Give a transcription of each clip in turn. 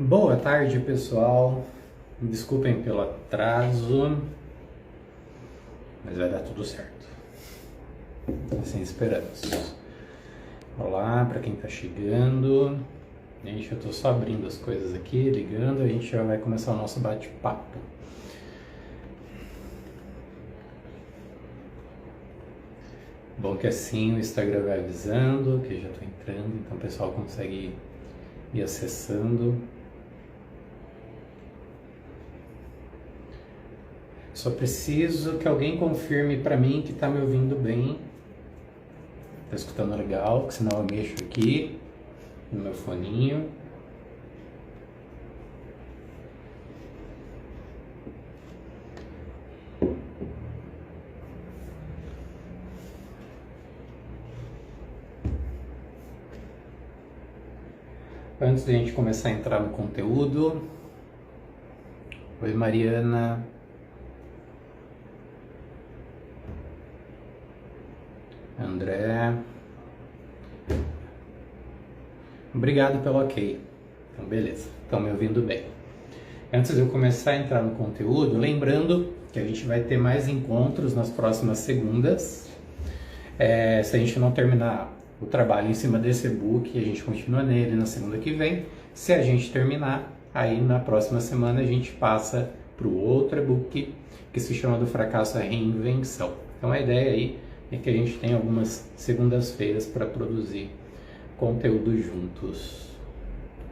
Boa tarde, pessoal. Desculpem pelo atraso, mas vai dar tudo certo. Assim esperamos. Olá para quem está chegando. Gente, eu estou só abrindo as coisas aqui, ligando, a gente já vai começar o nosso bate-papo. Bom que assim o Instagram vai avisando que já estou entrando, então o pessoal consegue ir acessando. Só preciso que alguém confirme para mim que está me ouvindo bem. Está escutando legal, que senão eu mexo aqui no meu foninho. Antes de a gente começar a entrar no conteúdo. Oi, Mariana. André. Obrigado pelo ok. Então, beleza. Estão me ouvindo bem. Antes de eu começar a entrar no conteúdo, lembrando que a gente vai ter mais encontros nas próximas segundas. Se a gente não terminar o trabalho em cima desse e-book, a gente continua nele na segunda que vem. Se a gente terminar, aí na próxima semana a gente passa para o outro e-book que se chama Do Fracasso à Reinvenção. Então a ideia aí é que a gente tem algumas segundas-feiras para produzir conteúdo juntos,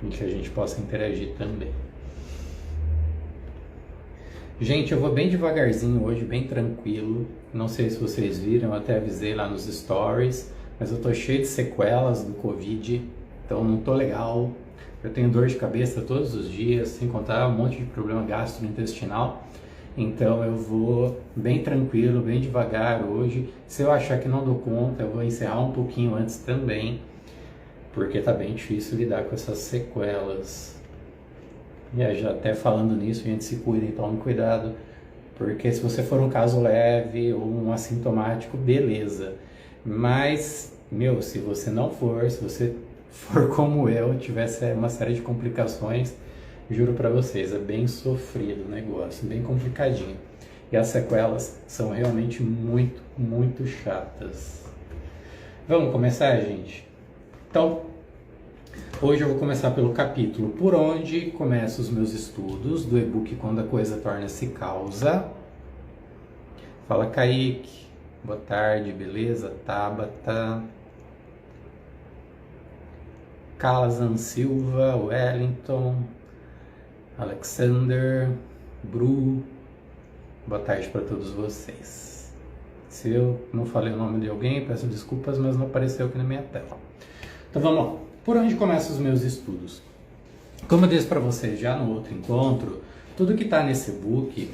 em que a gente possa interagir também. Gente, eu vou bem devagarzinho hoje, bem tranquilo. Não sei se vocês viram, eu até avisei lá nos stories, mas eu tô cheio de sequelas do Covid, então não tô legal. Eu tenho dor de cabeça todos os dias, sem contar um monte de problema gastrointestinal. Então eu vou bem tranquilo, bem devagar hoje. Se eu achar que não dou conta, eu vou encerrar um pouquinho antes também, porque tá bem difícil lidar com essas sequelas. E aí, já até falando nisso, a gente se cuida, tome cuidado, porque se você for um caso leve ou um assintomático, beleza. Mas, se você não for, se você for como eu, tivesse uma série de complicações, juro pra vocês, é bem sofrido o negócio, bem complicadinho. E as sequelas são realmente muito, muito chatas. Vamos começar, gente? Então, hoje eu vou começar pelo capítulo Por Onde Começo os Meus Estudos, do e-book Quando a Coisa Torna-se Causa. Fala, Kaique. Boa tarde, beleza? Tabata. Calazan Silva, Wellington, Alexander, Bru. Boa tarde para todos vocês. Se eu não falei o nome de alguém, peço desculpas, mas não apareceu aqui na minha tela. Então vamos lá. Por onde começam os meus estudos? Como eu disse para vocês já no outro encontro, tudo que está nesse e-book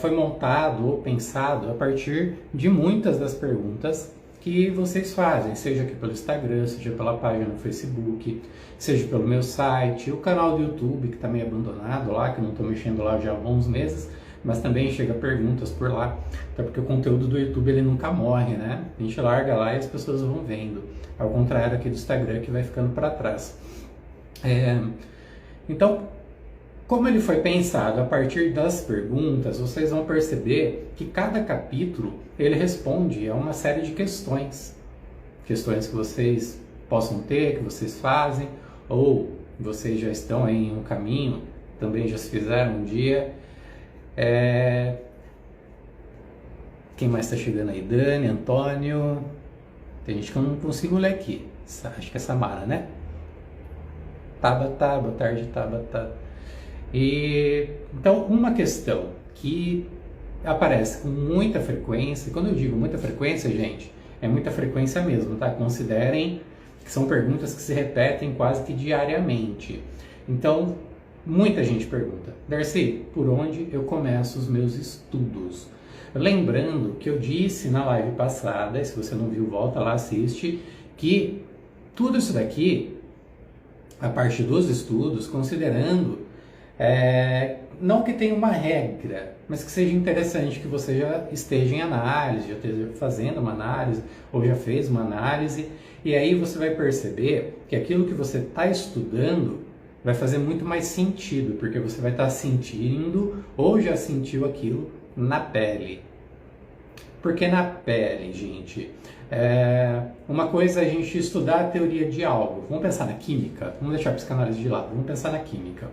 foi montado ou pensado a partir de muitas das perguntas que vocês fazem, seja aqui pelo Instagram, seja pela página no Facebook, seja pelo meu site, o canal do YouTube que está meio abandonado lá, que eu não estou mexendo lá já há alguns meses, mas também chega perguntas por lá, até porque o conteúdo do YouTube ele nunca morre, né? A gente larga lá e as pessoas vão vendo, ao contrário aqui do Instagram que vai ficando para trás. Então, como ele foi pensado a partir das perguntas, vocês vão perceber que cada capítulo ele responde a uma série de questões. Questões que vocês possam ter, que vocês fazem, ou vocês já estão aí em um caminho, também já se fizeram um dia. Quem mais está chegando aí? Dani, Antônio. Tem gente que eu não consigo ler aqui. Acho que é Samara, né? Tabata, boa tarde, Tabata. Então, uma questão que aparece com muita frequência, quando eu digo muita frequência, gente, é muita frequência mesmo, tá? Considerem que são perguntas que se repetem quase que diariamente. Então, muita gente pergunta, Darcy, por onde eu começo os meus estudos? Lembrando que eu disse na live passada, e se você não viu, volta lá, assiste, que tudo isso daqui, a parte dos estudos, considerando não que tenha uma regra, mas que seja interessante que você já esteja em análise, já esteja fazendo uma análise, ou já fez uma análise, e aí você vai perceber que aquilo que você está estudando vai fazer muito mais sentido, porque você vai estar sentindo ou já sentiu aquilo na pele. Porque na pele, gente, uma coisa é a gente estudar a teoria de algo. Vamos pensar na química, vamos deixar a psicanálise de lado, vamos pensar na química.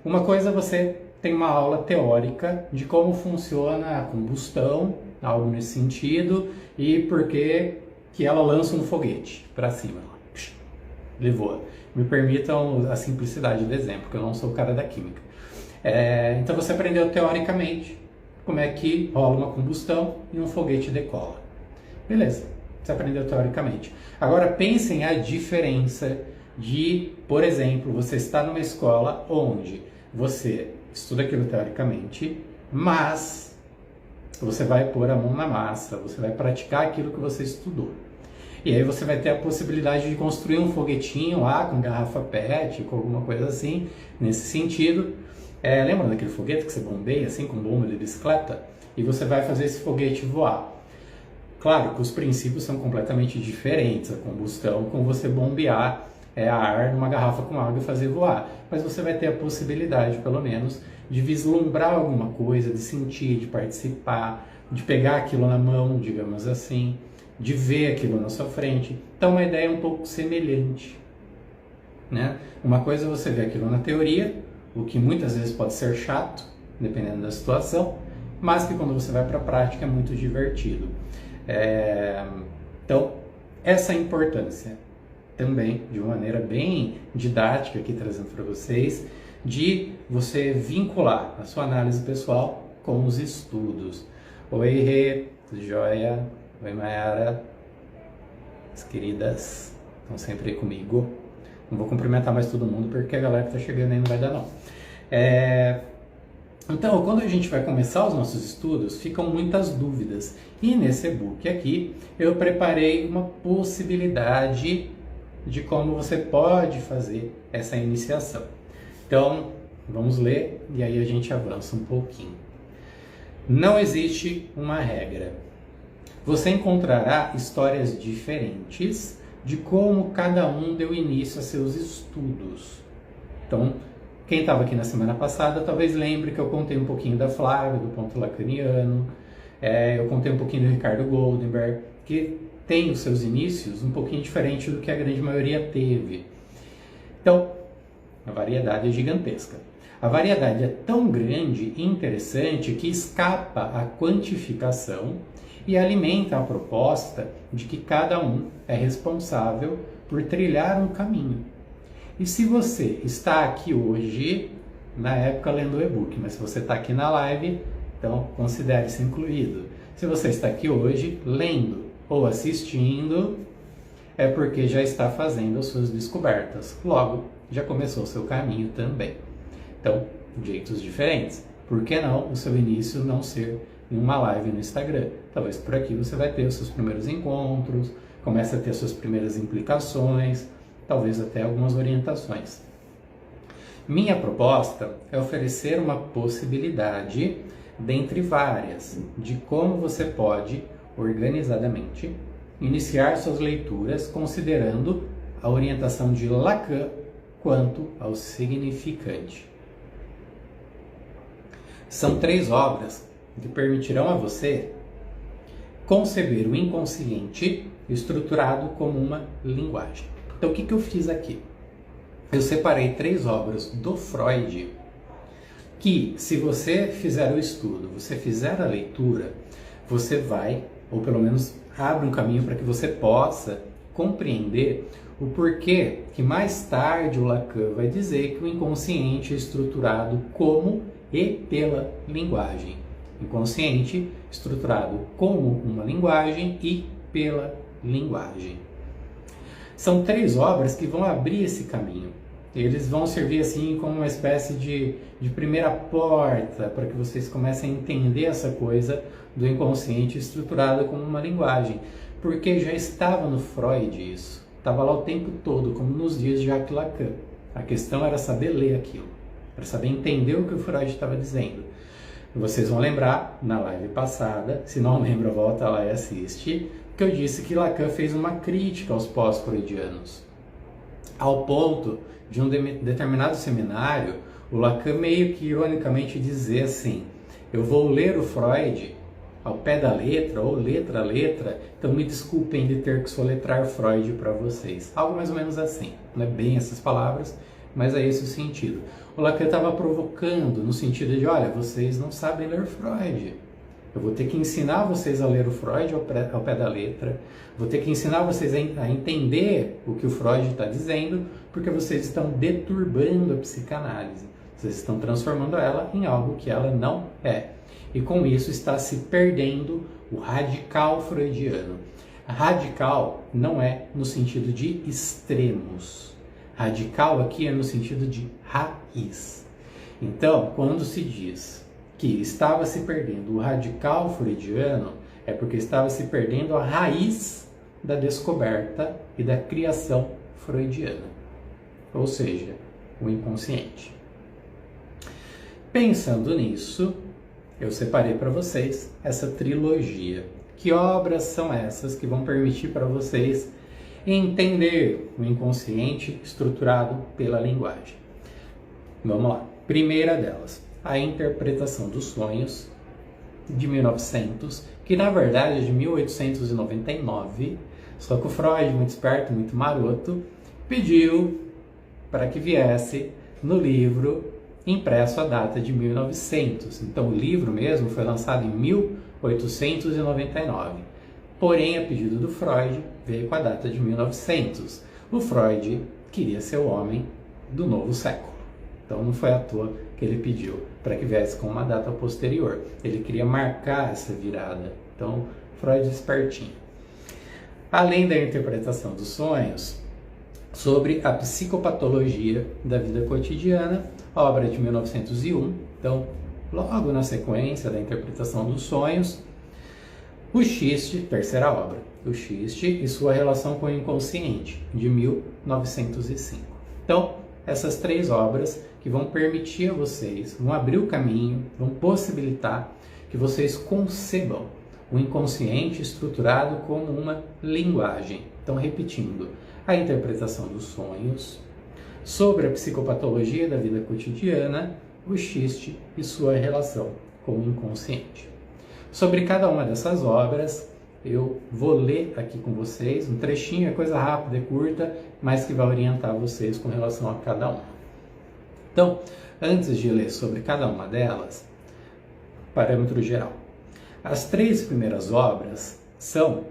Uma coisa é você tem uma aula teórica de como funciona a combustão, algo nesse sentido, e por que ela lança um foguete para cima. Ele voa. Me permitam a simplicidade do exemplo, que eu não sou o cara da química. Então você aprendeu teoricamente como é que rola uma combustão e um foguete decola. Beleza, você aprendeu teoricamente. Agora pensem a diferença de, por exemplo, você está numa escola onde você estuda aquilo teoricamente, mas você vai pôr a mão na massa, você vai praticar aquilo que você estudou. E aí você vai ter a possibilidade de construir um foguetinho lá com garrafa PET, com alguma coisa assim, nesse sentido. Lembra daquele foguete que você bombeia assim com bomba de bicicleta? E você vai fazer esse foguete voar. Claro que os princípios são completamente diferentes, a combustão com você bombear ar numa garrafa com água e fazer voar. Mas você vai ter a possibilidade, pelo menos, de vislumbrar alguma coisa, de sentir, de participar, de pegar aquilo na mão, digamos assim, de ver aquilo na sua frente. Então, uma ideia um pouco semelhante, né? Uma coisa é você ver aquilo na teoria, o que muitas vezes pode ser chato, dependendo da situação, mas que quando você vai para a prática é muito divertido. Então, essa é a importância também, de uma maneira bem didática aqui trazendo para vocês, de você vincular a sua análise pessoal com os estudos. Oi, Rê, tudo jóia? Oi, Mayara, as queridas estão sempre aí comigo. Não vou cumprimentar mais todo mundo porque a galera que está chegando aí não vai dar não. Então, quando a gente vai começar os nossos estudos, ficam muitas dúvidas. E nesse e-book aqui, eu preparei uma possibilidade de como você pode fazer essa iniciação. Então, vamos ler e aí a gente avança um pouquinho. Não existe uma regra. Você encontrará histórias diferentes de como cada um deu início a seus estudos. Então, quem estava aqui na semana passada talvez lembre que eu contei um pouquinho da Flávia, do ponto lacaniano, eu contei um pouquinho do Ricardo Goldenberg, que tem os seus inícios um pouquinho diferente do que a grande maioria teve. Então, a variedade é gigantesca. A variedade é tão grande e interessante que escapa à quantificação e alimenta a proposta de que cada um é responsável por trilhar um caminho. E se você está aqui hoje, na época lendo o e-book, mas se você está aqui na live, então considere-se incluído. Se você está aqui hoje lendo ou assistindo, é porque já está fazendo as suas descobertas. Logo, já começou o seu caminho também. Então, jeitos diferentes. Por que não o seu início não ser em uma live no Instagram? Talvez por aqui você vai ter os seus primeiros encontros, comece a ter as suas primeiras implicações, talvez até algumas orientações. Minha proposta é oferecer uma possibilidade, dentre várias, de como você pode, organizadamente, iniciar suas leituras considerando a orientação de Lacan quanto ao significante. São 3 obras que permitirão a você conceber o inconsciente estruturado como uma linguagem. Então, o que eu fiz aqui? Eu separei 3 obras do Freud que, se você fizer o estudo, você fizer a leitura, você vai, ou pelo menos abre um caminho para que você possa compreender o porquê que mais tarde o Lacan vai dizer que o inconsciente é estruturado como e pela linguagem. Inconsciente estruturado como uma linguagem e pela linguagem. São 3 obras que vão abrir esse caminho. Eles vão servir assim como uma espécie de primeira porta para que vocês comecem a entender essa coisa do inconsciente estruturado como uma linguagem. Porque já estava no Freud isso. Estava lá o tempo todo, como nos dias de Jacques Lacan. A questão era saber ler aquilo, para saber entender o que o Freud estava dizendo. Vocês vão lembrar, na live passada, se não lembra, volta lá e assiste, que eu disse que Lacan fez uma crítica aos pós-freudianos. Ao ponto de um determinado seminário, o Lacan meio que ironicamente dizer assim: eu vou ler o Freud ao pé da letra, ou letra a letra, então me desculpem de ter que soletrar Freud para vocês. Algo mais ou menos assim, não é bem essas palavras, mas é esse o sentido. O Lacan estava provocando no sentido de, olha, vocês não sabem ler Freud. Eu vou ter que ensinar vocês a ler o Freud ao pé da letra, vou ter que ensinar vocês a entender o que o Freud está dizendo, porque vocês estão deturbando a psicanálise. Vocês estão transformando ela em algo que ela não é. E com isso está se perdendo o radical freudiano. Radical não é no sentido de extremos. Radical aqui é no sentido de raiz. Então, quando se diz que estava se perdendo o radical freudiano, é porque estava se perdendo a raiz da descoberta e da criação freudiana. Ou seja, o inconsciente. Pensando nisso, eu separei para vocês essa trilogia. Que obras são essas que vão permitir para vocês entender o inconsciente estruturado pela linguagem? Vamos lá. Primeira delas, A Interpretação dos Sonhos, de 1900, que na verdade é de 1899, só que o Freud, muito esperto, muito maroto, pediu para que viesse no livro impresso a data de 1900. Então o livro mesmo foi lançado em 1899. Porém, a pedido do Freud, veio com a data de 1900. O Freud queria ser o homem do novo século. Então não foi à toa que ele pediu para que viesse com uma data posterior. Ele queria marcar essa virada. Então, Freud espertinho. Além da interpretação dos sonhos, sobre a psicopatologia da vida cotidiana, a obra de 1901. Então, logo na sequência da interpretação dos sonhos, O Xiste, terceira obra, O Xiste e sua relação com o inconsciente, de 1905. Então, essas três obras que vão permitir a vocês, vão abrir o caminho, vão possibilitar que vocês concebam o inconsciente estruturado como uma linguagem. Então, repetindo, a interpretação dos sonhos, sobre a psicopatologia da vida cotidiana, o xiste e sua relação com o inconsciente. Sobre cada uma dessas obras, eu vou ler aqui com vocês um trechinho, é coisa rápida e curta, mas que vai orientar vocês com relação a cada uma. Então, antes de ler sobre cada uma delas, parâmetro geral. As três primeiras obras são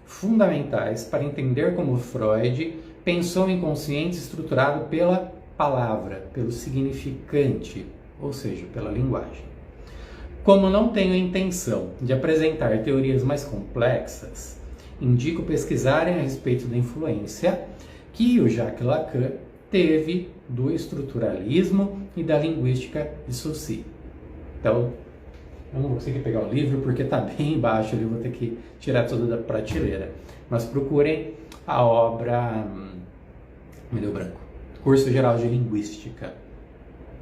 fundamentais para entender como Freud pensou o inconsciente estruturado pela palavra, pelo significante, ou seja, pela linguagem. Como não tenho a intenção de apresentar teorias mais complexas, indico pesquisarem a respeito da influência que o Jacques Lacan teve do estruturalismo e da linguística de Saussure. Então, eu não vou conseguir pegar o livro porque está bem embaixo, eu vou ter que tirar tudo da prateleira. Mas procurem a obra, me deu branco, Curso Geral de Linguística.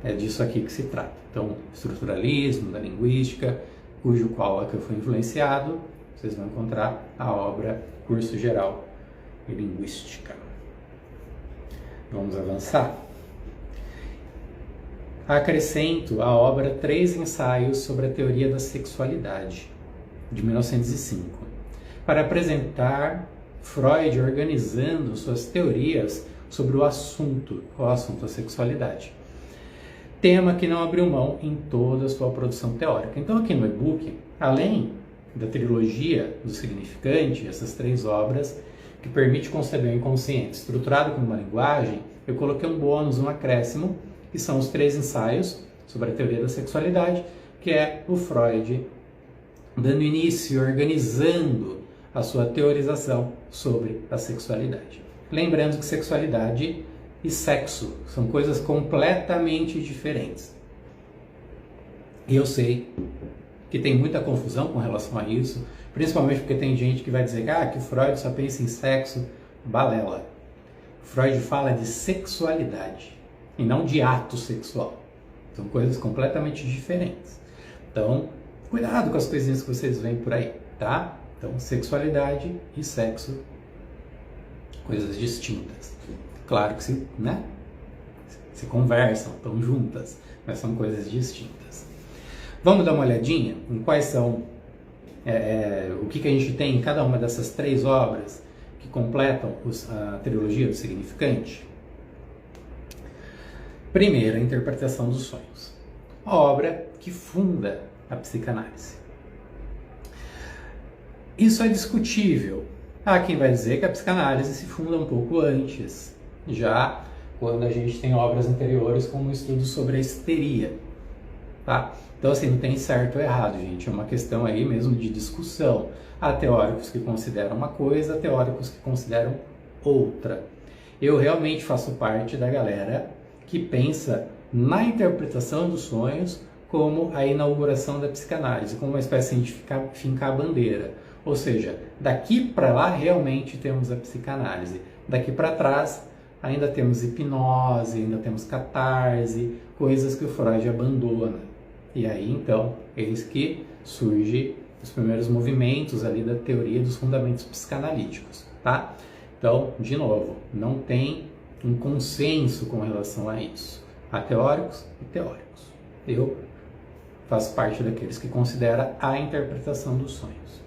É disso aqui que se trata. Então, estruturalismo, da linguística, cujo qual Lacan foi influenciado, vocês vão encontrar a obra Curso Geral de Linguística. Vamos avançar? Acrescento à obra Três Ensaios sobre a Teoria da Sexualidade, de 1905, para apresentar Freud organizando suas teorias sobre o assunto a sexualidade. Tema que não abriu mão em toda a sua produção teórica. Então aqui no e-book, além da trilogia do significante, essas três obras, que permite conceber o inconsciente estruturado como uma linguagem, eu coloquei um bônus, um acréscimo, que são os três ensaios sobre a teoria da sexualidade, que é o Freud dando início, organizando a sua teorização sobre a sexualidade. Lembrando que sexualidade e sexo são coisas completamente diferentes. E eu sei que tem muita confusão com relação a isso, principalmente porque tem gente que vai dizer que o Freud só pensa em sexo. Balela. Freud fala de sexualidade e não de ato sexual. São coisas completamente diferentes. Então, cuidado com as coisinhas que vocês veem por aí, tá? Então, sexualidade e sexo, coisas distintas. Claro que se conversam, estão juntas, mas são coisas distintas. Vamos dar uma olhadinha em quais são, o que a gente tem em cada uma dessas 3 obras que completam a trilogia do significante? Primeiro, a interpretação dos sonhos. A obra que funda a psicanálise. Isso é discutível. Há quem vai dizer que a psicanálise se funda um pouco antes, já quando a gente tem obras anteriores como o estudo sobre a histeria. Tá? Então, assim, não tem certo ou errado, gente. É uma questão aí mesmo de discussão. Há teóricos que consideram uma coisa, há teóricos que consideram outra. Eu realmente faço parte da galera que pensa na interpretação dos sonhos como a inauguração da psicanálise, como uma espécie de fincar a bandeira. Ou seja, daqui para lá realmente temos a psicanálise. Daqui para trás ainda temos hipnose, ainda temos catarse, coisas que o Freud abandona. E aí então, eis que surgem os primeiros movimentos ali da teoria dos fundamentos psicanalíticos, tá? Então, de novo, não tem um consenso com relação a isso. Há teóricos e teóricos. Eu faço parte daqueles que consideram a interpretação dos sonhos.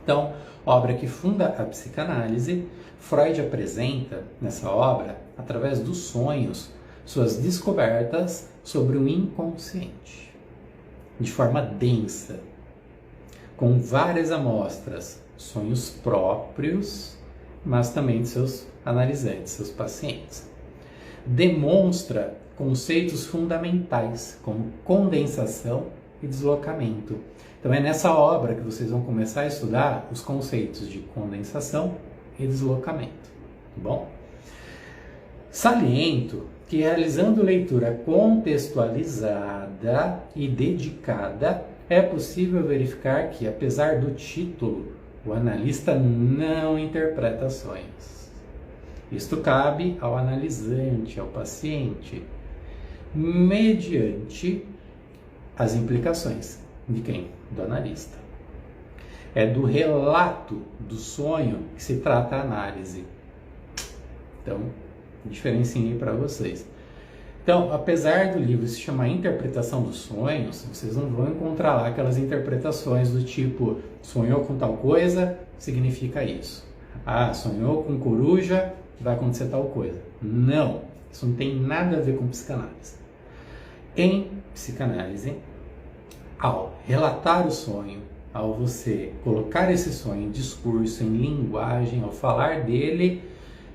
Então, obra que funda a psicanálise, Freud apresenta nessa obra, através dos sonhos, suas descobertas sobre o inconsciente, de forma densa, com várias amostras, sonhos próprios, mas também de seus analisantes, seus pacientes. Demonstra conceitos fundamentais, como condensação e deslocamento. Então é nessa obra que vocês vão começar a estudar os conceitos de condensação e deslocamento, tá bom? Saliento que, realizando leitura contextualizada e dedicada, é possível verificar que, apesar do título, o analista não interpreta sonhos. Isto cabe ao analisante, ao paciente, mediante as implicações de quem? Do analista. É do relato do sonho que se trata a análise. Então, diferencinei para vocês. Então, apesar do livro se chamar Interpretação dos Sonhos, vocês não vão encontrar lá aquelas interpretações do tipo, sonhou com tal coisa, significa isso. Ah, sonhou com coruja, vai acontecer tal coisa. Não, isso não tem nada a ver com psicanálise. Em psicanálise, ao relatar o sonho, ao você colocar esse sonho em discurso, em linguagem, ao falar dele,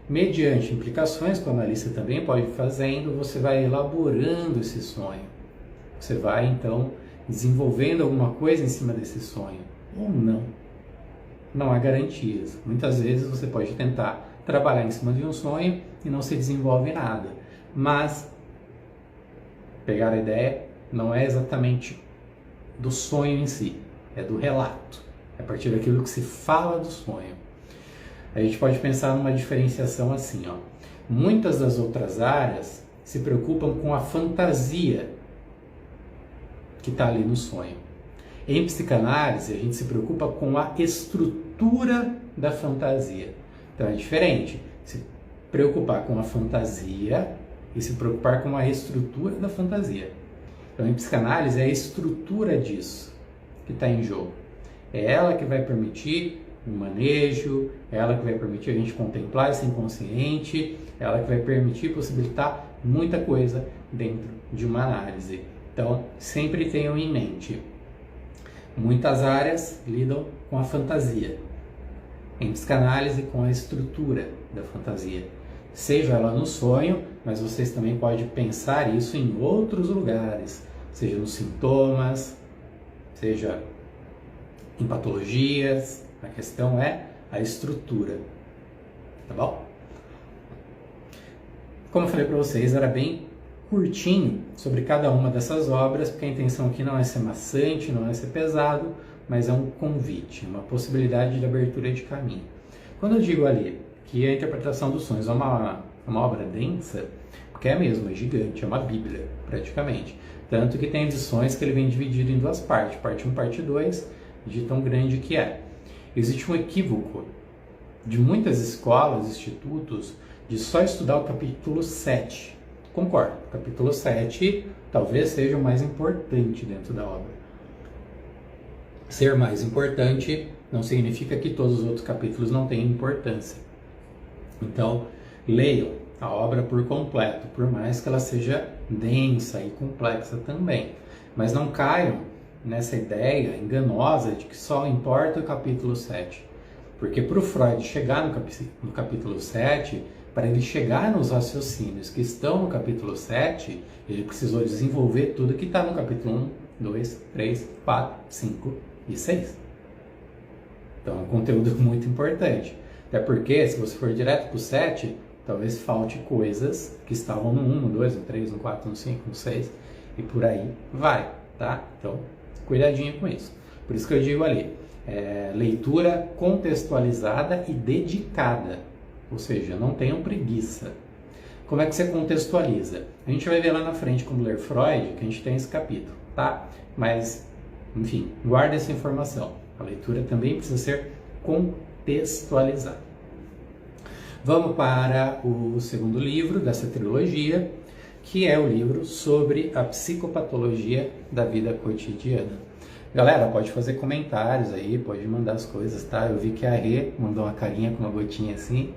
mediante implicações que o analista também pode ir fazendo, você vai elaborando esse sonho. Você vai, então, desenvolvendo alguma coisa em cima desse sonho. Ou não. Não há garantias. Muitas vezes você pode tentar trabalhar em cima de um sonho e não se desenvolve nada. Mas, pegar a ideia, não é exatamente do sonho em si, é do relato. É a partir daquilo que se fala do sonho. A gente pode pensar numa diferenciação assim, ó. Muitas das outras áreas se preocupam com a fantasia que está ali no sonho. Em psicanálise, a gente se preocupa com a estrutura da fantasia. Então é diferente se preocupar com a fantasia e se preocupar com a estrutura da fantasia. Então em psicanálise é a estrutura disso que está em jogo. É ela que vai permitir o manejo, é ela que vai permitir a gente contemplar esse inconsciente, é ela que vai permitir possibilitar muita coisa dentro de uma análise. Então, sempre tenham em mente, muitas áreas lidam com a fantasia, em psicanálise com a estrutura da fantasia, seja ela no sonho, mas vocês também podem pensar isso em outros lugares, seja nos sintomas, seja em patologias. A questão é a estrutura, tá bom? Como eu falei para vocês, era bem curtinho sobre cada uma dessas obras, porque a intenção aqui não é ser maçante, não é ser pesado, mas é um convite, uma possibilidade de abertura de caminho. Quando eu digo ali que a interpretação dos sonhos é uma obra densa, porque é mesmo, é gigante, é uma bíblia, praticamente. Tanto que tem edições que ele vem dividido em duas partes, parte 1 parte 2, de tão grande que é. Existe um equívoco de muitas escolas, institutos, de só estudar o capítulo 7. Concordo, o capítulo 7 talvez seja o mais importante dentro da obra. Ser mais importante não significa que todos os outros capítulos não tenham importância. Então, leiam a obra por completo, por mais que ela seja densa e complexa também. Mas não caiam nessa ideia enganosa de que só importa o capítulo 7. Porque para o Freud chegar no capítulo 7, para ele chegar nos raciocínios que estão no capítulo 7, ele precisou desenvolver tudo que está no capítulo 1, 2, 3, 4, 5 e 6. Então é um conteúdo muito importante. Até porque, se você for direto para o 7, talvez falte coisas que estavam no 1, no 2, no 3, no 4, no 5, no 6 e por aí vai, tá? Então, cuidadinho com isso. Por isso que eu digo ali, leitura contextualizada e dedicada. Ou seja, não tenham preguiça. Como é que você contextualiza? A gente vai ver lá na frente, quando ler Freud, que a gente tem esse capítulo, tá? Mas, enfim, guarda essa informação. A leitura também precisa ser contextualizada. Vamos para o segundo livro dessa trilogia, que é o livro sobre a psicopatologia da vida cotidiana. Galera, pode fazer comentários aí, pode mandar as coisas, tá? Eu vi que a Rê mandou uma carinha com uma gotinha assim.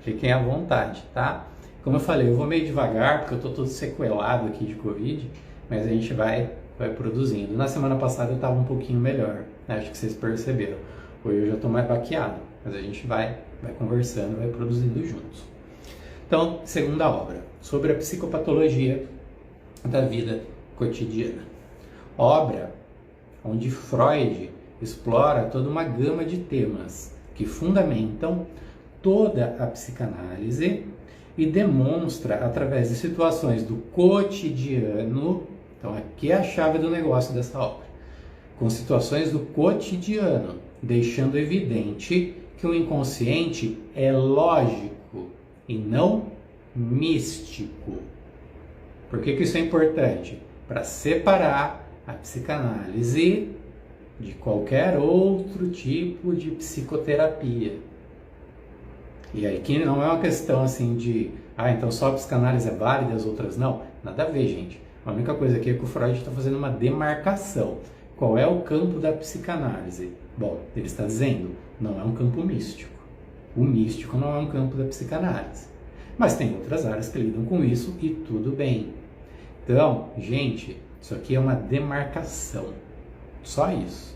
Fiquem à vontade, tá? Como eu falei, eu vou meio devagar, porque eu tô todo sequelado aqui de Covid, mas a gente vai produzindo. Na semana passada eu tava um pouquinho melhor, né? Acho que vocês perceberam. Hoje eu já tô mais baqueado, mas a gente vai conversando, vai produzindo juntos. Então, segunda obra, sobre a psicopatologia da vida cotidiana. Obra onde Freud explora toda uma gama de temas que fundamentam toda a psicanálise e demonstra, através de situações do cotidiano, então aqui é a chave do negócio dessa obra, com situações do cotidiano, deixando evidente que o inconsciente é lógico e não místico. Por que isso é importante? Para separar a psicanálise de qualquer outro tipo de psicoterapia. E aí que não é uma questão assim de, então só a psicanálise é válida e as outras não. Nada a ver, gente. A única coisa aqui é que o Freud está fazendo uma demarcação. Qual é o campo da psicanálise? Bom, ele está dizendo, não é um campo místico. O místico não é um campo da psicanálise. Mas tem outras áreas que lidam com isso e tudo bem. Então, gente, isso aqui é uma demarcação. Só isso.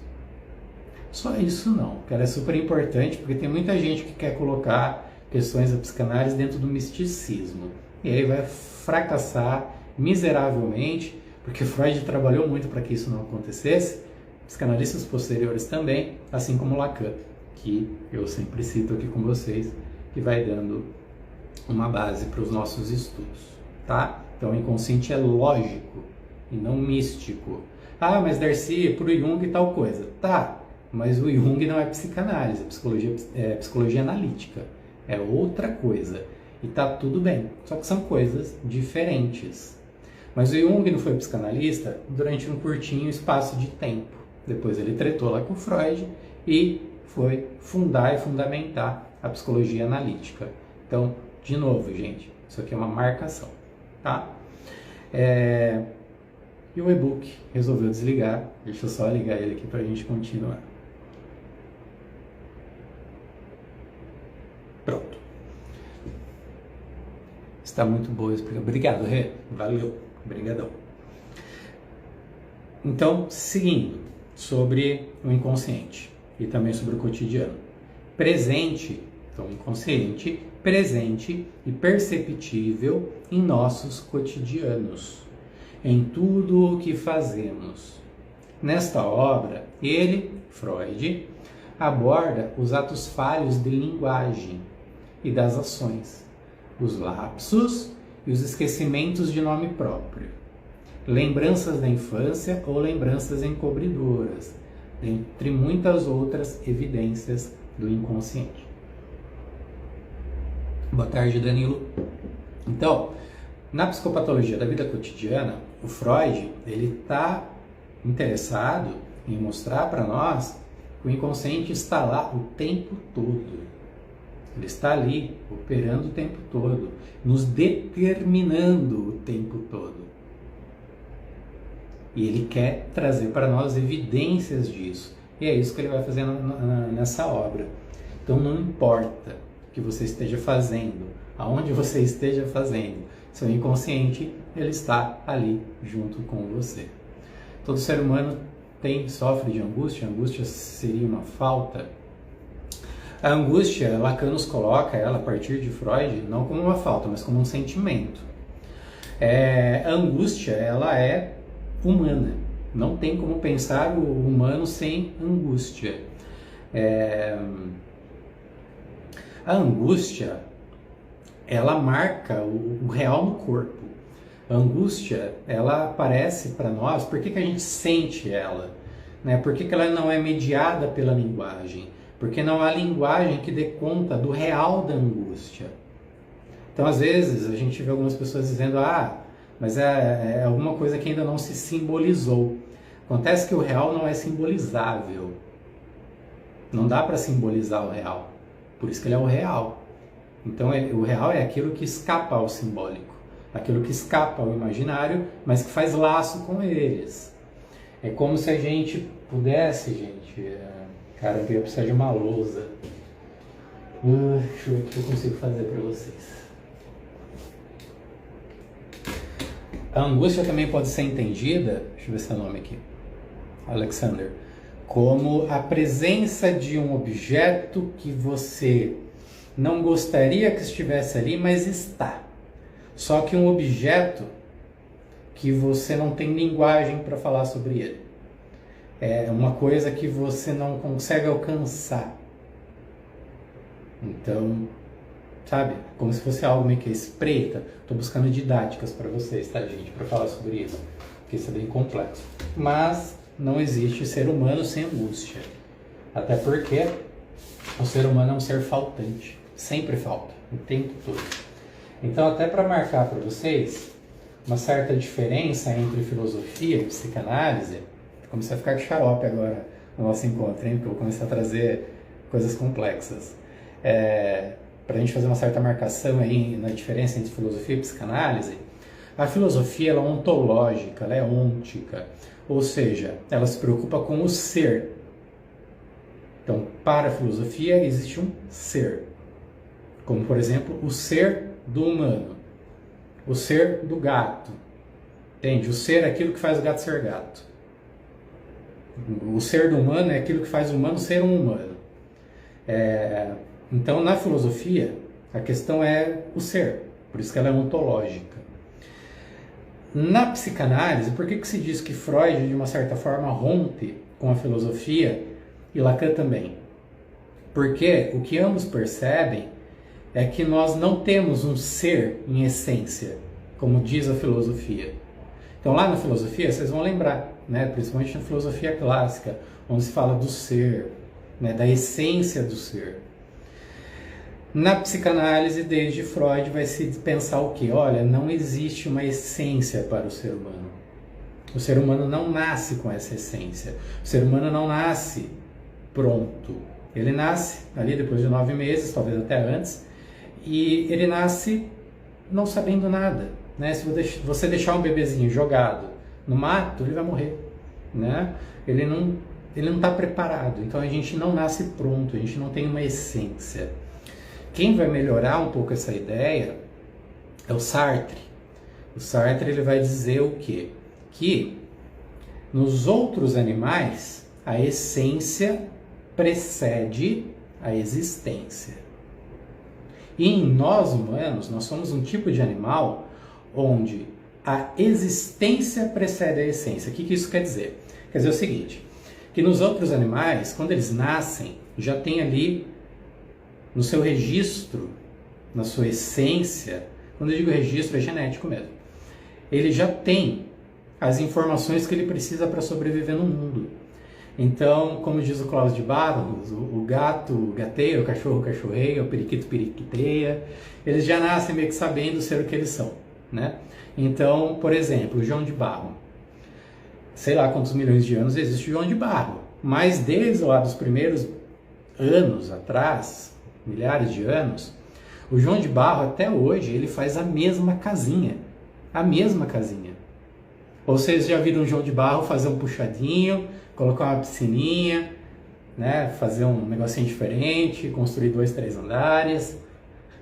Só isso não, que ela é super importante porque tem muita gente que quer colocar questões da psicanálise dentro do misticismo. E aí vai fracassar miseravelmente, porque Freud trabalhou muito para que isso não acontecesse, psicanalistas posteriores também, assim como Lacan, que eu sempre cito aqui com vocês, que vai dando uma base para os nossos estudos, tá? Então o inconsciente é lógico e não místico. Mas Darcy, para o Jung tal coisa. Tá, mas o Jung não é psicanálise, é psicologia analítica. É outra coisa. E tá tudo bem. Só que são coisas diferentes. Mas o Jung não foi psicanalista durante um curtinho espaço de tempo. Depois ele tretou lá com o Freud e foi fundar e fundamentar a psicologia analítica. Então, de novo, gente, isso aqui é uma marcação, tá? E o e-book resolveu desligar. Deixa eu só ligar ele aqui para a gente continuar. Pronto. Está muito boa a explicação. Obrigado, Rê. Valeu. Obrigadão. Então, seguindo sobre o inconsciente e também sobre o cotidiano. Presente, então inconsciente, presente e perceptível em nossos cotidianos, em tudo o que fazemos. Nesta obra, ele, Freud, aborda os atos falhos de linguagem e das ações, os lapsos e os esquecimentos de nome próprio, lembranças da infância ou lembranças encobridoras, entre muitas outras evidências do inconsciente. Boa tarde, Danilo. Então, na psicopatologia da vida cotidiana, o Freud ele está interessado em mostrar para nós que o inconsciente está lá o tempo todo. Ele está ali, operando o tempo todo, nos determinando o tempo todo. E ele quer trazer para nós evidências disso. E é isso que ele vai fazer nessa obra. Então não importa o que você esteja fazendo, aonde você esteja fazendo, seu inconsciente, ele está ali junto com você. Todo ser humano sofre de angústia. A angústia seria uma falta. A angústia, Lacan nos coloca ela a partir de Freud, não como uma falta, mas como um sentimento. A angústia, ela é humana. Não tem como pensar o humano sem angústia. A angústia, ela marca o real no corpo. A angústia, ela aparece para nós, por que a gente sente ela? Né? Por que ela não é mediada pela linguagem? Porque não há linguagem que dê conta do real da angústia. Então, às vezes, a gente vê algumas pessoas dizendo, mas é alguma coisa que ainda não se simbolizou. Acontece que o real não é simbolizável. Não dá para simbolizar o real. Por isso que ele é o real. Então, o real é aquilo que escapa ao simbólico. Aquilo que escapa ao imaginário, mas que faz laço com eles. É como se a gente pudesse, gente... Cara, eu ia precisar de uma lousa. Deixa eu ver o que eu consigo fazer para vocês. A angústia também pode ser entendida, deixa eu ver seu nome aqui, Alexander, como a presença de um objeto que você não gostaria que estivesse ali, mas está. Só que um objeto que você não tem linguagem para falar sobre ele. É uma coisa que você não consegue alcançar. Então, sabe? Como se fosse algo meio que espreita. Estou buscando didáticas para vocês, tá, gente? Para falar sobre isso. Porque isso é bem complexo. Mas não existe ser humano sem angústia. Até porque o ser humano é um ser faltante. Sempre falta. O tempo todo. Então, até para marcar para vocês uma certa diferença entre filosofia e psicanálise... Comecei a ficar de xarope agora no nosso encontro, hein? Porque eu vou começar a trazer coisas complexas. Para a gente fazer uma certa marcação aí na diferença entre filosofia e psicanálise, a filosofia ela é ontológica, ela é ôntica, ou seja, ela se preocupa com o ser. Então, para a filosofia existe um ser, como por exemplo o ser do humano, o ser do gato, entende? O ser é aquilo que faz o gato ser gato. O ser do humano é aquilo que faz o humano ser um humano. Então, na filosofia, a questão é o ser. Por isso que ela é ontológica. Na psicanálise, por que se diz que Freud, de uma certa forma, rompe com a filosofia e Lacan também? Porque o que ambos percebem é que nós não temos um ser em essência, como diz a filosofia. Então, lá na filosofia, vocês vão lembrar, né? Principalmente na filosofia clássica, onde se fala do ser, né? Da essência do ser. Na psicanálise, desde Freud, vai se pensar o quê? Olha, não existe uma essência para o ser humano. O ser humano não nasce com essa essência. O ser humano não nasce pronto. Ele nasce ali depois de 9 meses, talvez até antes, e ele nasce não sabendo nada. Né? Se você deixar um bebezinho jogado no mato, ele vai morrer, né? Ele não está preparado. Então a gente não nasce pronto, a gente não tem uma essência. Quem vai melhorar um pouco essa ideia é o Sartre. O Sartre ele vai dizer o quê? Que nos outros animais a essência precede a existência. E em nós humanos, nós somos um tipo de animal onde a existência precede a essência. O que isso quer dizer? Quer dizer o seguinte, que nos outros animais, quando eles nascem, já tem ali no seu registro, na sua essência, quando eu digo registro, é genético mesmo, ele já tem as informações que ele precisa para sobreviver no mundo. Então, como diz o Cláudio de Barros, o gato gateia, o cachorro cachorreia, o periquito periquiteia, eles já nascem meio que sabendo ser o que eles são, né? Então, por exemplo, o João de Barro, sei lá quantos milhões de anos existe o João de Barro, mas desde lá dos primeiros anos atrás, milhares de anos, o João de Barro até hoje ele faz a mesma casinha. A mesma casinha. Ou vocês já viram o João de Barro fazer um puxadinho, colocar uma piscininha, né, fazer um negocinho diferente, construir 2, 3 andares?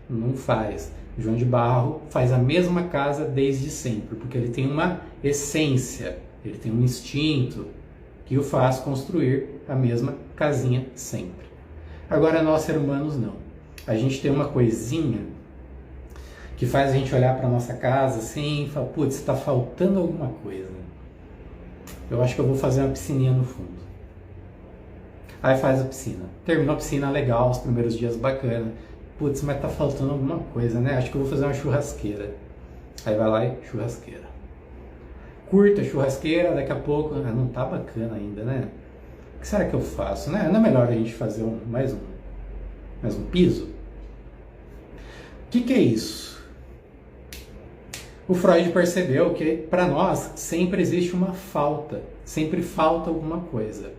Não faz. O João de Barro faz a mesma casa desde sempre, porque ele tem uma essência, ele tem um instinto que o faz construir a mesma casinha sempre. Agora nós, seres humanos, não. A gente tem uma coisinha que faz a gente olhar para nossa casa assim e falar, putz, está faltando alguma coisa. Eu acho que eu vou fazer uma piscininha no fundo. Aí faz a piscina. Terminou a piscina, legal, os primeiros dias bacana. Putz, mas tá faltando alguma coisa, né? Acho que eu vou fazer uma churrasqueira. Aí vai lá e churrasqueira. Curta a churrasqueira, daqui a pouco, não tá bacana ainda, né? O que será que eu faço, né? Não é melhor a gente fazer mais um piso? O que é isso? O Freud percebeu que para nós sempre existe uma falta, sempre falta alguma coisa.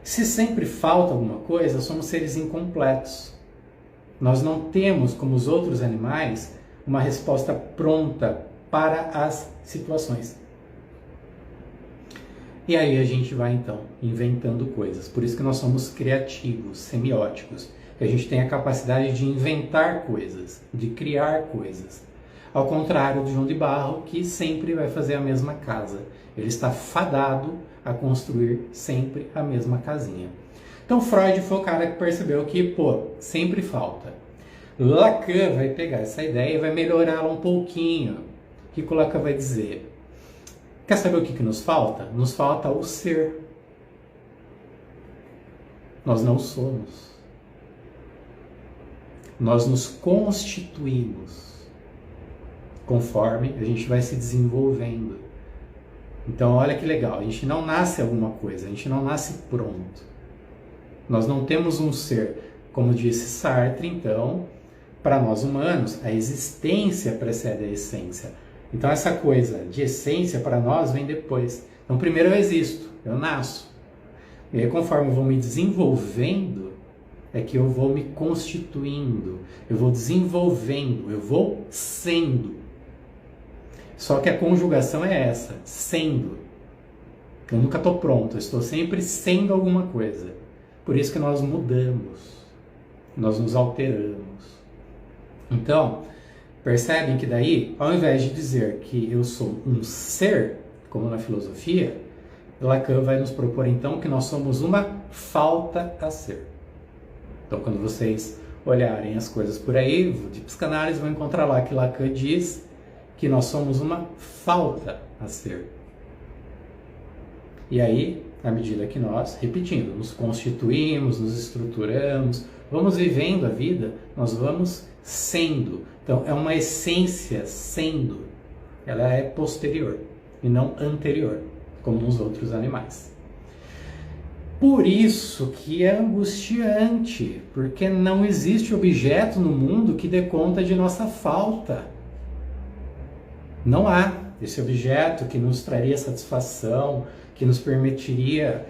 Se sempre falta alguma coisa, somos seres incompletos. Nós não temos, como os outros animais, uma resposta pronta para as situações. E aí a gente vai então inventando coisas. Por isso que nós somos criativos, semióticos. Que a gente tem a capacidade de inventar coisas, de criar coisas. Ao contrário do João de Barro, que sempre vai fazer a mesma casa. Ele está fadado a construir sempre a mesma casinha. Então Freud foi o cara que percebeu que, sempre falta. Lacan vai pegar essa ideia e vai melhorá-la um pouquinho. O que o Lacan vai dizer? Quer saber o que nos falta? Nos falta o ser. Nós não somos. Nós nos constituímos conforme a gente vai se desenvolvendo. Então olha que legal, a gente não nasce alguma coisa, a gente não nasce pronto. Nós não temos um ser. Como disse Sartre, então, para nós humanos, a existência precede a essência. Então essa coisa de essência para nós vem depois. Então primeiro eu existo, eu nasço. E aí conforme eu vou me desenvolvendo, é que eu vou me constituindo, eu vou desenvolvendo, eu vou sendo. Só que a conjugação é essa, sendo. Eu nunca estou pronto, eu estou sempre sendo alguma coisa. Por isso que nós mudamos, nós nos alteramos. Então, percebem que daí, ao invés de dizer que eu sou um ser, como na filosofia, Lacan vai nos propor então que nós somos uma falta a ser. Então, quando vocês olharem as coisas por aí, de psicanálise, vão encontrar lá que Lacan diz que nós somos uma falta a ser. E aí, à medida que nós, repetindo, nos constituímos, nos estruturamos, vamos vivendo a vida, nós vamos sendo. Então, é uma essência sendo. Ela é posterior e não anterior, como nos outros animais. Por isso que é angustiante, porque não existe objeto no mundo que dê conta de nossa falta. Não há esse objeto que nos traria satisfação, que nos permitiria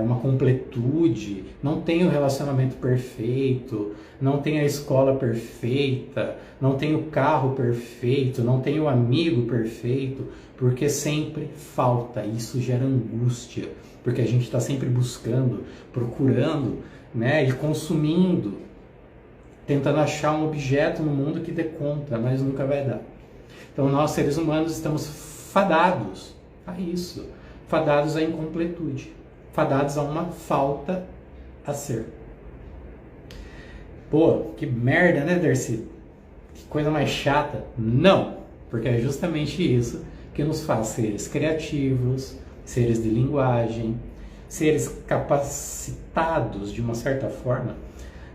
uma completude. Não tem o relacionamento perfeito, não tem a escola perfeita, não tem o carro perfeito, não tem o amigo perfeito, porque sempre falta. Isso gera angústia, porque a gente está sempre buscando, procurando, né, e consumindo, tentando achar um objeto no mundo que dê conta, mas nunca vai dar. Então nós, seres humanos, estamos fadados a isso, fadados à incompletude, fadados a uma falta a ser. Pô, que merda, né, Darcy? Que coisa mais chata. Não, porque é justamente isso que nos faz seres criativos, seres de linguagem, seres capacitados, de uma certa forma,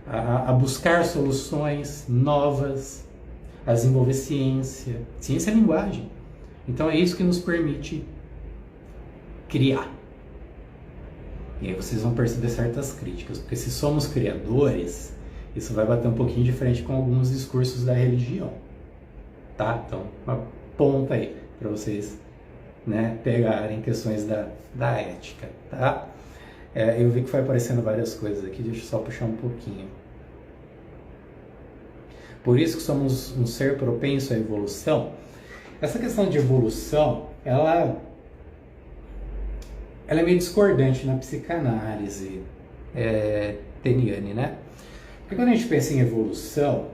a buscar soluções novas, a desenvolver ciência. Ciência é linguagem. Então é isso que nos permite criar. E aí vocês vão perceber certas críticas, porque se somos criadores, isso vai bater um pouquinho de frente com alguns discursos da religião. Tá? Então, uma ponta aí para vocês, né, pegarem questões da ética, tá? Eu vi que foi aparecendo várias coisas aqui, deixa eu só puxar um pouquinho. por isso que somos um ser propenso à evolução. Essa questão de evolução, ela é meio discordante na psicanálise teniane, né? Porque quando a gente pensa em evolução,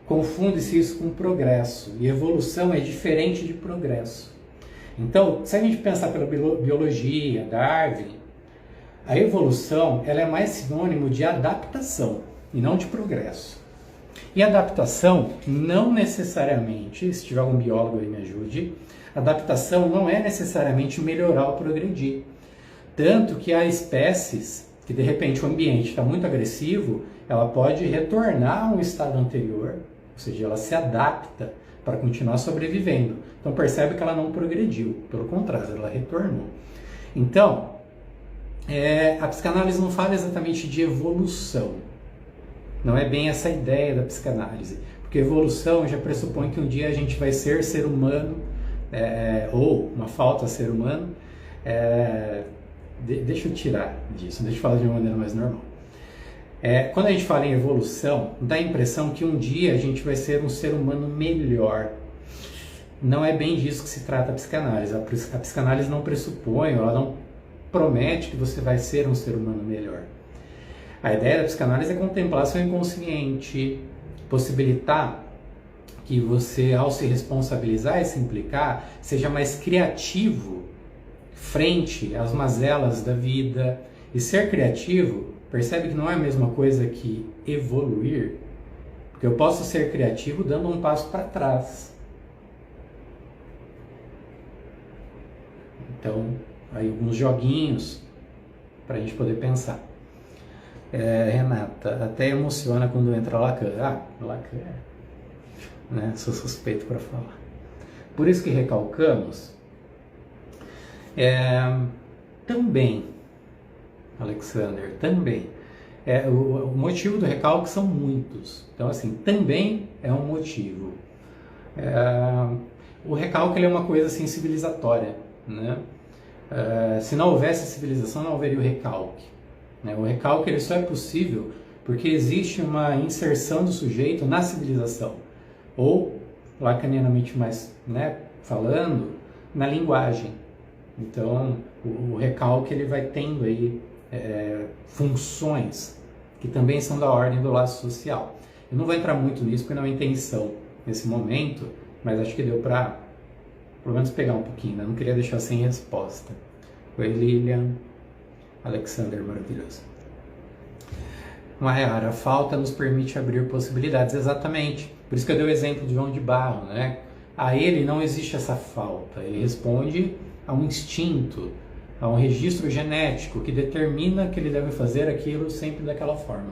confunde-se isso com progresso, e evolução é diferente de progresso. Então, se a gente pensar pela biologia, Darwin, a evolução ela é mais sinônimo de adaptação e não de progresso. E adaptação não necessariamente, se tiver algum biólogo aí me ajude, adaptação não é necessariamente melhorar ou progredir. Tanto que há espécies que de repente o ambiente está muito agressivo, ela pode retornar a um estado anterior, ou seja, ela se adapta para continuar sobrevivendo. Então percebe que ela não progrediu, pelo contrário, ela retornou. Então, a psicanálise não fala exatamente de evolução. Não é bem essa a ideia da psicanálise. Porque evolução já pressupõe que um dia a gente vai ser humano, ou uma falta ser humano. Deixa eu tirar disso, deixa eu falar de uma maneira mais normal. Quando a gente fala em evolução, dá a impressão que um dia a gente vai ser um ser humano melhor. Não é bem disso que se trata a psicanálise. A psicanálise não pressupõe, ela não promete que você vai ser um ser humano melhor. A ideia da psicanálise é contemplar seu inconsciente, possibilitar que você, ao se responsabilizar e se implicar, seja mais criativo frente às mazelas da vida. E ser criativo, percebe que não é a mesma coisa que evoluir, porque eu posso ser criativo dando um passo para trás. Então, aí alguns joguinhos para a gente poder pensar. Renata, até emociona quando entra Lacan. Lacan, né? Sou suspeito para falar. Por isso que recalcamos. Também, Alexander, também. O motivo do recalque são muitos. Então, assim, também é um motivo. O recalque ele é uma coisa assim, civilizatória, né? Se não houvesse civilização, não haveria o recalque. Né? O recalque ele só é possível porque existe uma inserção do sujeito na civilização. Ou, lacanianamente mais falando, na linguagem. Então, o recalque ele vai tendo aí funções que também são da ordem do laço social. Eu não vou entrar muito nisso porque não é intenção nesse momento, mas acho que deu para, pelo menos, pegar um pouquinho, né? Não queria deixar sem resposta. Oi, Lilian. Alexander, maravilhoso. Mayara, a falta nos permite abrir possibilidades. Exatamente. Por isso que eu dei o exemplo de João de Barro, né? A ele não existe essa falta. Ele responde a um instinto, a um registro genético que determina que ele deve fazer aquilo sempre daquela forma.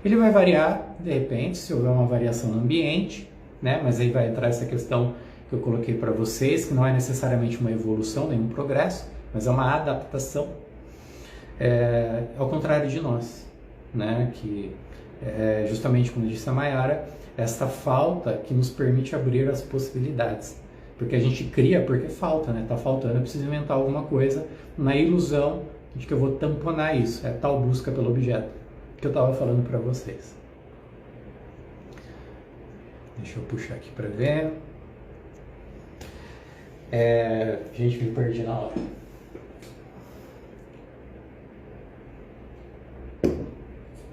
Ele vai variar, de repente, se houver uma variação no ambiente, né? Mas aí vai entrar essa questão que eu coloquei para vocês, que não é necessariamente uma evolução, nem um progresso, mas é uma adaptação. Ao contrário de nós, né? Que justamente como disse a Mayara, essa falta que nos permite abrir as possibilidades. Porque a gente cria porque falta, né? Tá faltando, eu preciso inventar alguma coisa na ilusão de que eu vou tamponar isso. É tal busca pelo objeto que eu estava falando para vocês. Deixa eu puxar aqui para ver. Gente, me perdi na hora.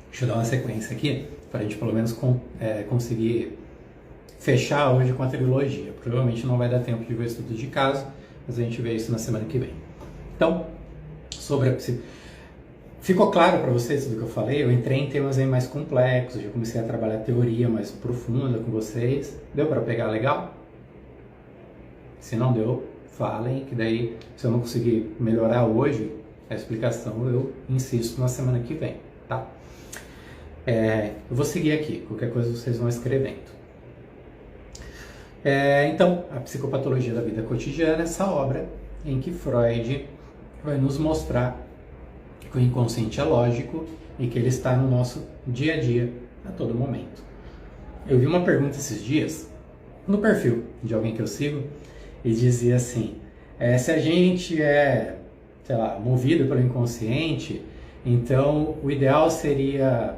Deixa eu dar uma sequência aqui, para a gente pelo menos conseguir fechar hoje com a trilogia. Provavelmente não vai dar tempo de ver o estudo de caso, mas a gente vê isso na semana que vem. Então, sobre a ficou claro para vocês tudo que eu falei? Eu entrei em temas aí mais complexos, já comecei a trabalhar teoria mais profunda com vocês. Deu para pegar legal? Se não deu, falem, que daí, se eu não conseguir melhorar hoje a explicação, eu insisto na semana que vem, tá? Eu vou seguir aqui, qualquer coisa vocês vão escrevendo. Então, a psicopatologia da vida cotidiana, essa obra em que Freud vai nos mostrar que o inconsciente é lógico e que ele está no nosso dia a dia, a todo momento. Eu vi uma pergunta esses dias no perfil de alguém que eu sigo e dizia assim, se a gente sei lá, movido pelo inconsciente, então o ideal seria...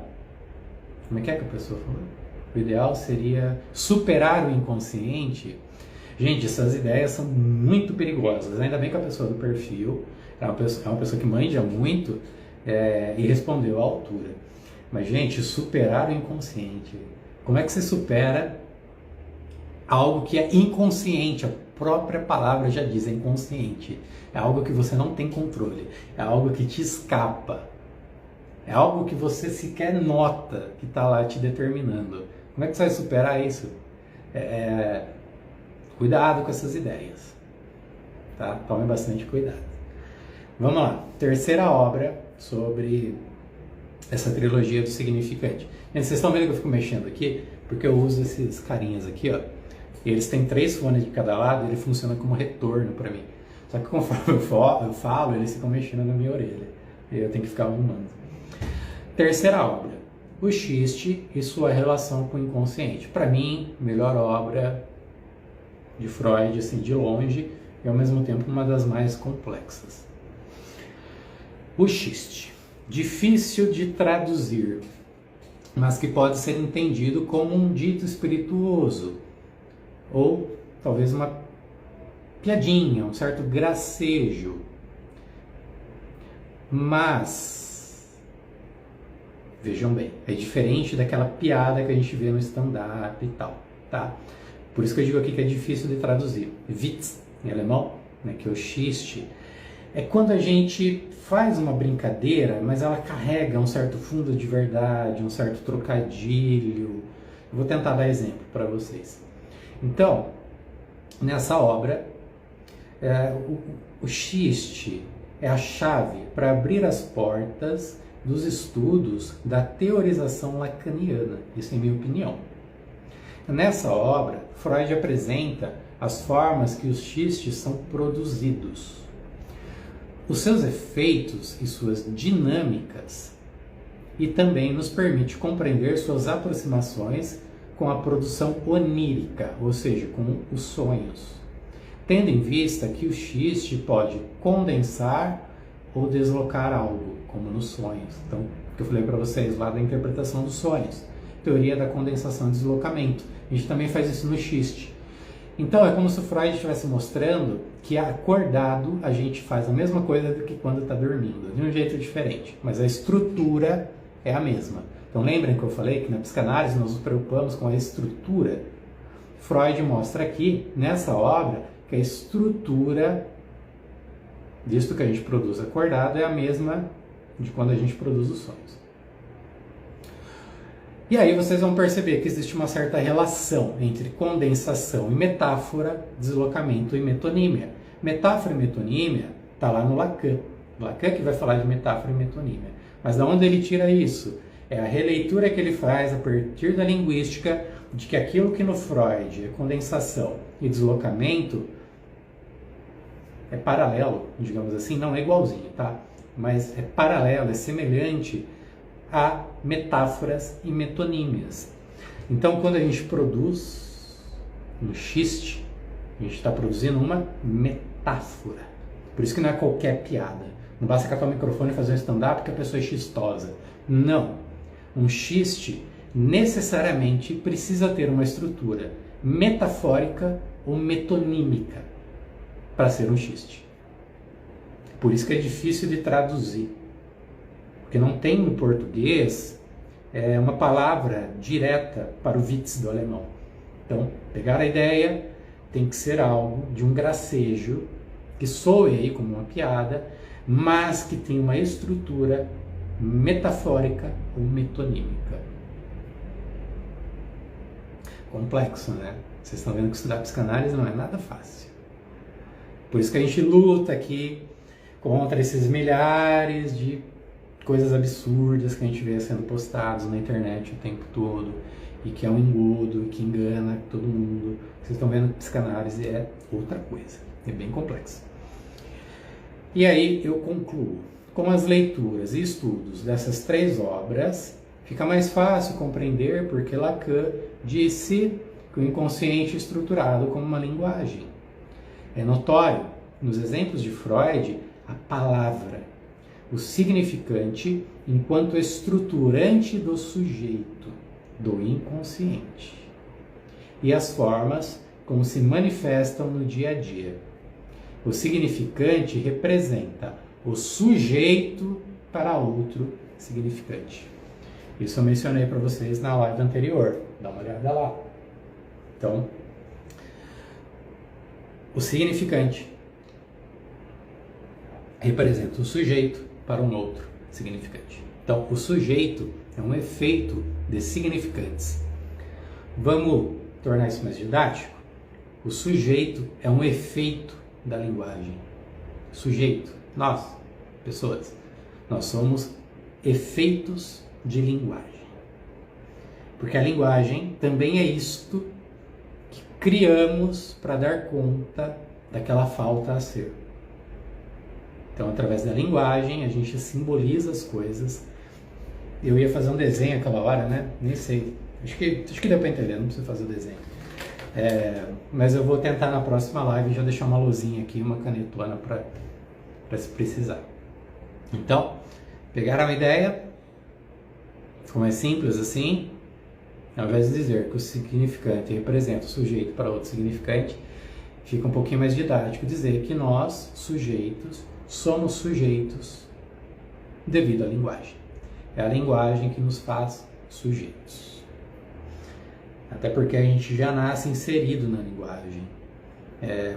Como é que a pessoa falou? O ideal seria superar o inconsciente. Gente, essas ideias são muito perigosas. Ainda bem que a pessoa do perfil é uma pessoa que manja muito e respondeu à altura. Mas, gente, superar o inconsciente. Como é que você supera algo que é inconsciente? A própria palavra já diz, é inconsciente. É algo que você não tem controle. É algo que te escapa. É algo que você sequer nota que está lá te determinando. Como é que você vai superar isso? Cuidado com essas ideias. Tá? Tome bastante cuidado. Vamos lá. Terceira obra sobre essa trilogia do significante. Gente, vocês estão vendo que eu fico mexendo aqui? Porque eu uso esses carinhas aqui, ó. E eles têm 3 fones de cada lado e ele funciona como retorno para mim. Só que conforme eu falo, eles ficam mexendo na minha orelha. E eu tenho que ficar arrumando. Terceira obra. O Xiste e sua relação com o inconsciente. Para mim, melhor obra de Freud, assim, de longe, e ao mesmo tempo uma das mais complexas. O Xiste. Difícil de traduzir, mas que pode ser entendido como um dito espirituoso, ou talvez uma piadinha, um certo gracejo. Mas, vejam bem, é diferente daquela piada que a gente vê no stand-up e tal, tá? Por isso que eu digo aqui que é difícil de traduzir. Witz, em alemão, né, que é o Xiste, é quando a gente faz uma brincadeira, mas ela carrega um certo fundo de verdade, um certo trocadilho. Eu vou tentar dar exemplo para vocês. Então, nessa obra, o Xiste é a chave para abrir as portas dos estudos da teorização lacaniana. Isso é minha opinião. Nessa obra, Freud apresenta as formas que os xistes são produzidos, os seus efeitos e suas dinâmicas, e também nos permite compreender suas aproximações com a produção onírica, ou seja, com os sonhos, tendo em vista que o xiste pode condensar ou deslocar algo, como nos sonhos. Então, o que eu falei para vocês lá da interpretação dos sonhos, teoria da condensação e deslocamento. A gente também faz isso no xiste. Então, é como se o Freud estivesse mostrando que acordado a gente faz a mesma coisa do que quando está dormindo, de um jeito diferente, mas a estrutura é a mesma. Então, lembrem que eu falei que na psicanálise nós nos preocupamos com a estrutura? Freud mostra aqui, nessa obra, que a estrutura disso que a gente produz acordado é a mesma de quando a gente produz os sonhos. E aí vocês vão perceber que existe uma certa relação entre condensação e metáfora, deslocamento e metonímia. Metáfora e metonímia está lá no Lacan. Lacan que vai falar de metáfora e metonímia. Mas de onde ele tira isso? É a releitura que ele faz a partir da linguística de que aquilo que no Freud é condensação e deslocamento é paralelo, digamos assim, não é igualzinho, tá? Mas é paralelo, é semelhante a metáforas e metonímias. Então, quando a gente produz um xiste, a gente está produzindo uma metáfora. Por isso que não é qualquer piada. Não basta catar o microfone e fazer um stand-up porque a pessoa é xistosa. Não. Um xiste necessariamente precisa ter uma estrutura metafórica ou metonímica para ser um xiste. Por isso que é difícil de traduzir. Porque não tem no português uma palavra direta para o Witz do alemão. Então, pegar a ideia tem que ser algo de um gracejo que soe aí como uma piada, mas que tem uma estrutura metafórica ou metonímica. Complexo, né? Vocês estão vendo que estudar psicanálise não é nada fácil. Por isso que a gente luta aqui contra esses milhares de coisas absurdas que a gente vê sendo postados na internet o tempo todo e que é um engodo, que engana todo mundo. Vocês estão vendo que psicanálise é outra coisa, é bem complexo. E aí eu concluo. Com as leituras e estudos dessas 3 obras, fica mais fácil compreender porque Lacan disse que o inconsciente é estruturado como uma linguagem. É notório, nos exemplos de Freud, a palavra, o significante enquanto estruturante do sujeito. do inconsciente e as formas como se manifestam no dia a dia. O significante representa o sujeito para outro significante. Isso eu mencionei para vocês na live anterior, dá uma olhada lá. Então, o significante representa o sujeito para um outro significante. Então, o sujeito é um efeito de significantes. Vamos tornar isso mais didático? O sujeito é um efeito da linguagem. Sujeito, nós, pessoas, nós somos efeitos de linguagem. Porque a linguagem também é isto que criamos para dar conta daquela falta a ser. Então, através da linguagem, a gente simboliza as coisas. Eu ia fazer um desenho aquela hora, né? Nem sei. Acho que deu para entender, não precisa fazer o desenho. Mas eu vou tentar na próxima live já deixar uma luzinha aqui, uma canetona para se precisar. Então, pegaram a ideia? Ficou mais simples assim? Ao invés de dizer que o significante representa o sujeito para outro significante, fica um pouquinho mais didático dizer que nós, sujeitos, somos sujeitos devido à linguagem. É a linguagem que nos faz sujeitos. Até porque a gente já nasce inserido na linguagem.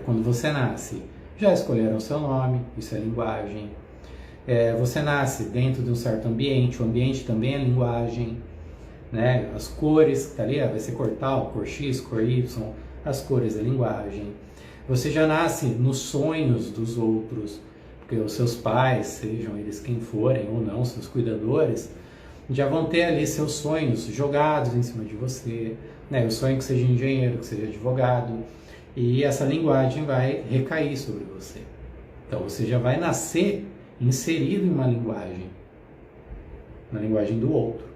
Quando você nasce, já escolheram o seu nome, isso é linguagem. Você nasce dentro de um certo ambiente, o ambiente também é linguagem. Né? As cores, que tá ali, vai ser cor tal, cor X, cor Y, as cores é linguagem. Você já nasce nos sonhos dos outros, porque os seus pais, sejam eles quem forem ou não, seus cuidadores, já vão ter ali seus sonhos jogados em cima de você, né? Eu sonho que seja engenheiro, que seja advogado, e essa linguagem vai recair sobre você. Então você já vai nascer inserido em uma linguagem, na linguagem do outro.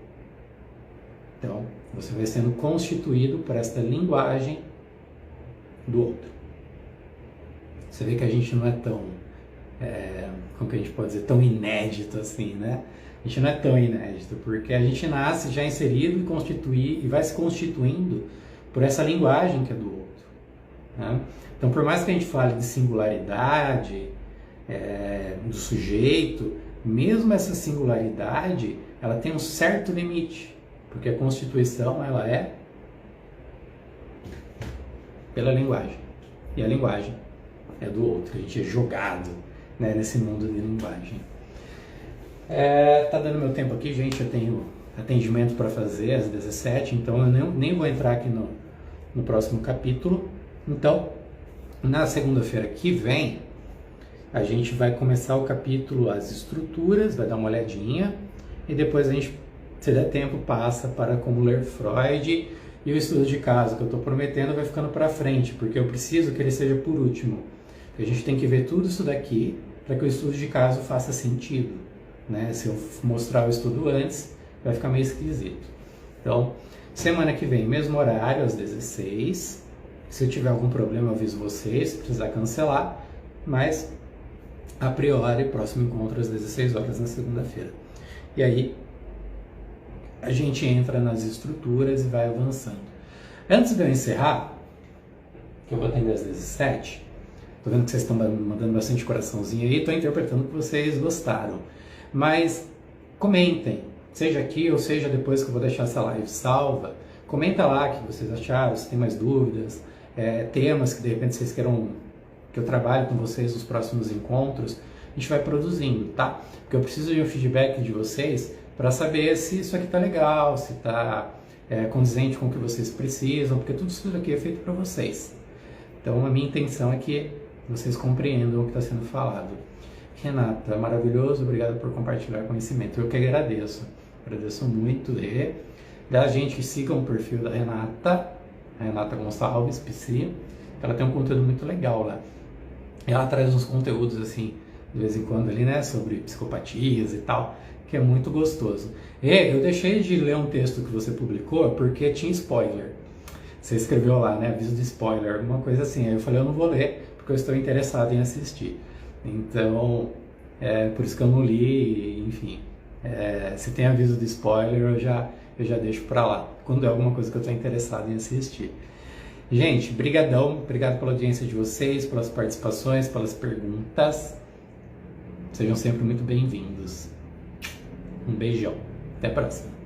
Então você vai sendo constituído por esta linguagem do outro. Você vê que a gente não é tão, como que a gente pode dizer, tão inédito assim, né? A gente não é tão inédito, porque a gente nasce já inserido e vai se constituindo por essa linguagem que é do outro. Né? Então, por mais que a gente fale de singularidade, do sujeito, mesmo essa singularidade, ela tem um certo limite, porque a constituição, ela é pela linguagem, e a linguagem é do outro, a gente é jogado, né, nesse mundo de linguagem. Tá dando meu tempo aqui, gente, eu tenho atendimento para fazer às 17, então eu nem vou entrar aqui no próximo capítulo. Então, na segunda-feira que vem, a gente vai começar o capítulo As Estruturas, vai dar uma olhadinha, e depois a gente, se der tempo, passa para Como Ler Freud, e o estudo de caso que eu estou prometendo vai ficando para frente, porque eu preciso que ele seja por último. A gente tem que ver tudo isso daqui para que o estudo de caso faça sentido. Né? Se eu mostrar o estudo antes, vai ficar meio esquisito. Então, semana que vem, mesmo horário, às 16. Se eu tiver algum problema, eu aviso vocês, se precisar cancelar. Mas, a priori, próximo encontro às 16 horas na segunda-feira. E aí, a gente entra nas estruturas e vai avançando. Antes de eu encerrar, que eu vou atender às 17, tô vendo que vocês estão mandando bastante coraçãozinho aí, tô interpretando que vocês gostaram. Mas comentem, seja aqui ou seja depois que eu vou deixar essa live salva, comenta lá o que vocês acharam, se tem mais dúvidas, temas que de repente vocês queiram que eu trabalhe com vocês nos próximos encontros, a gente vai produzindo, tá? Porque eu preciso de um feedback de vocês para saber se isso aqui tá legal, se tá condizente com o que vocês precisam, porque tudo isso aqui é feito para vocês. Então a minha intenção é que vocês compreendam o que está sendo falado. Renata, maravilhoso, obrigado por compartilhar conhecimento. Eu que agradeço muito. E da gente que siga o perfil da Renata, a Renata Gonçalves, PC, ela tem um conteúdo muito legal lá. Ela traz uns conteúdos assim, de vez em quando ali, né, sobre psicopatias e tal, que é muito gostoso. E eu deixei de ler um texto que você publicou porque tinha spoiler. Você escreveu lá, né, aviso de spoiler, alguma coisa assim. Aí eu falei, eu não vou ler, porque eu estou interessado em assistir. Então, por isso que eu não li, enfim. Se tem aviso de spoiler, eu eu já deixo pra lá, quando é alguma coisa que eu tô interessado em assistir. Gente, brigadão, obrigado pela audiência de vocês, pelas participações, pelas perguntas. Sejam sempre muito bem-vindos. Um beijão. Até a próxima.